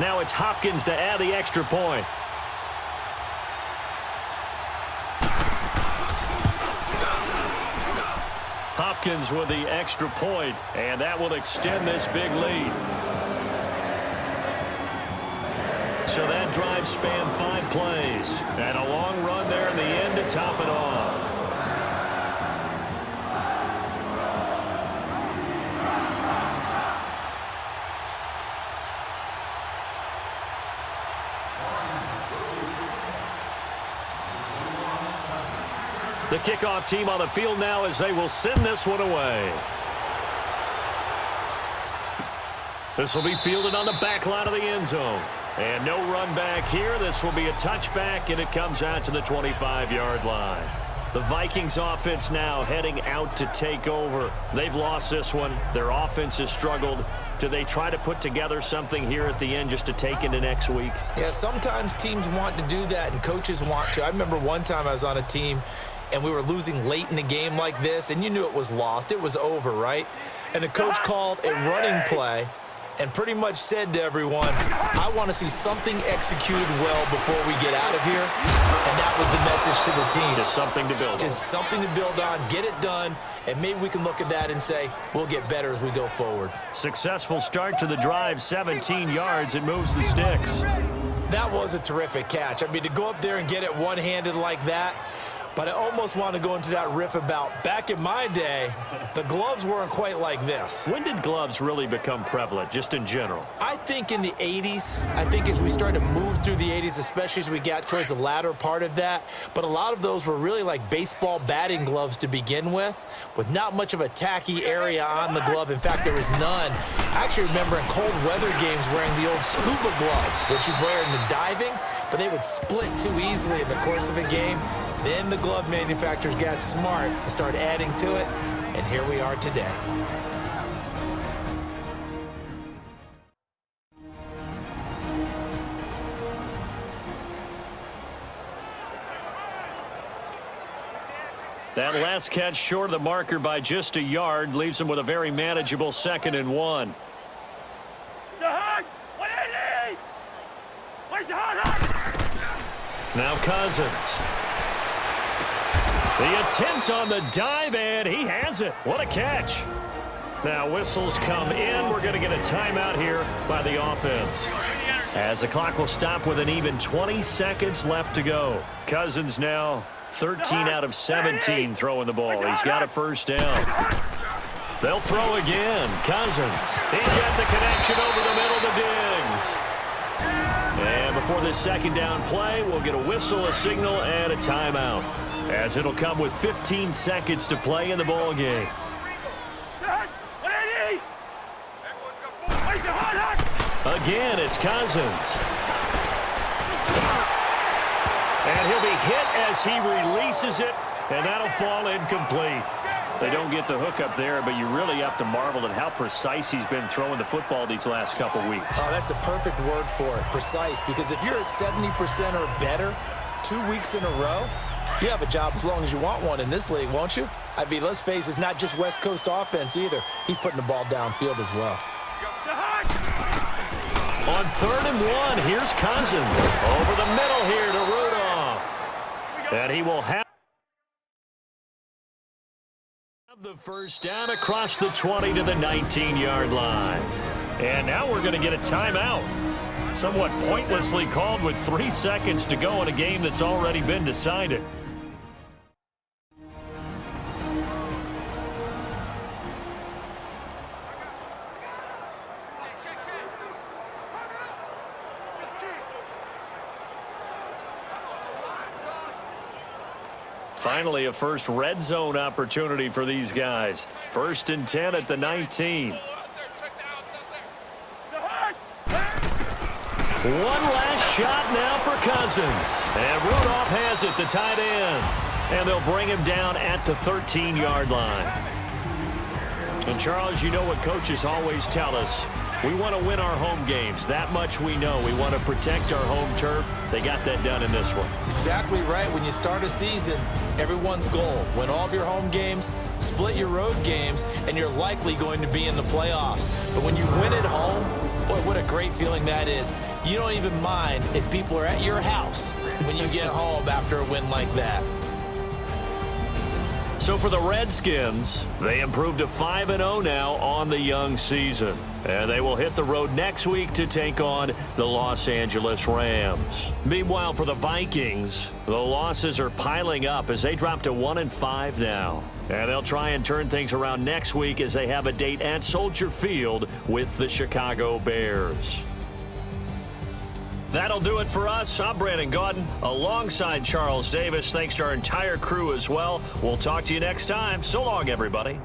Now it's Hopkins to add the extra point. Hopkins with the extra point, and that will extend this big lead. So that drive spanned 5 plays, and a long run there in the end to top it off. The kickoff team on the field now as they will send this one away. This will be fielded on the back line of the end zone. And no run back here. This will be a touchback, and it comes out to the 25-yard line. The Vikings offense now heading out to take over. They've lost this one. Their offense has struggled. Do they try to put together something here at the end just to take into next week? Yeah, sometimes teams want to do that, and coaches want to. I remember one time I was on a team, and we were losing late in the game like this, and you knew it was lost. It was over, right? And the coach called a running play and pretty much said to everyone, I want to see something executed well before we get out of here. And that was the message to the team. Just something to build on. Just something to build on, get it done, and maybe we can look at that and say, we'll get better as we go forward. Successful start to the drive, 17 yards, and moves the sticks. That was a terrific catch. I mean, to go up there and get it one-handed like that, but I almost want to go into that riff about back in my day, the gloves weren't quite like this. When did gloves really become prevalent, just in general? I think in the 80s. I think as we started to move through the 80s, especially as we got towards the latter part of that. But a lot of those were really like baseball batting gloves to begin with not much of a tacky area on the glove. In fact, there was none. I actually remember in cold weather games wearing the old scuba gloves, which you'd wear in the diving, but they would split too easily in the course of a game. Then the glove manufacturers got smart and started adding to it, and here we are today. That last catch short of the marker by just a yard leaves him with a very manageable 2nd and 1. Now Cousins. The attempt on the dive, and he has it. What a catch. Now whistles come in. We're going to get a timeout here by the offense, as the clock will stop with an even 20 seconds left to go. Cousins now 13 out of 17 throwing the ball. He's got a first down. They'll throw again. Cousins. He's got the connection over the middle to Diggs. And before this second down play, we'll get a whistle, a signal, and a timeout, as it'll come with 15 seconds to play in the ball game. Again, it's Cousins. And he'll be hit as he releases it, and that'll fall incomplete. They don't get the hook up there, but you really have to marvel at how precise he's been throwing the football these last couple weeks. Oh, that's the perfect word for it, precise, because if you're at 70% or better 2 weeks in a row, you have a job as long as you want one in this league, won't you? I mean, let's face it, it's not just West Coast offense either. He's putting the ball downfield as well. On 3rd and 1, here's Cousins. Over the middle here to Rudolph. And he will have the first down across the 20 to the 19-yard line. And now we're going to get a timeout. Somewhat pointlessly called with 3 seconds to go in a game that's already been decided. Finally, a first red zone opportunity for these guys. 1st and 10 at the 19. One last shot now for Cousins. And Rudolph has it, the tight end. And they'll bring him down at the 13-yard line. And, Charles, you know what coaches always tell us. We want to win our home games. That much we know. We want to protect our home turf. They got that done in this one. Exactly right. When you start a season, everyone's goal: win all of your home games, split your road games, and you're likely going to be in the playoffs. But when you win at home, Boy, what a great feeling that is. You don't even mind if people are at your house when you get home after a win like that. So for the Redskins, they improved to 5-0 now on the young season. And they will hit the road next week to take on the Los Angeles Rams. Meanwhile, for the Vikings, the losses are piling up as they drop to 1-5 now. And they'll try and turn things around next week as they have a date at Soldier Field with the Chicago Bears. That'll do it for us. I'm Brandon Gaudin alongside Charles Davis. Thanks to our entire crew as well. We'll talk to you next time. So long, everybody.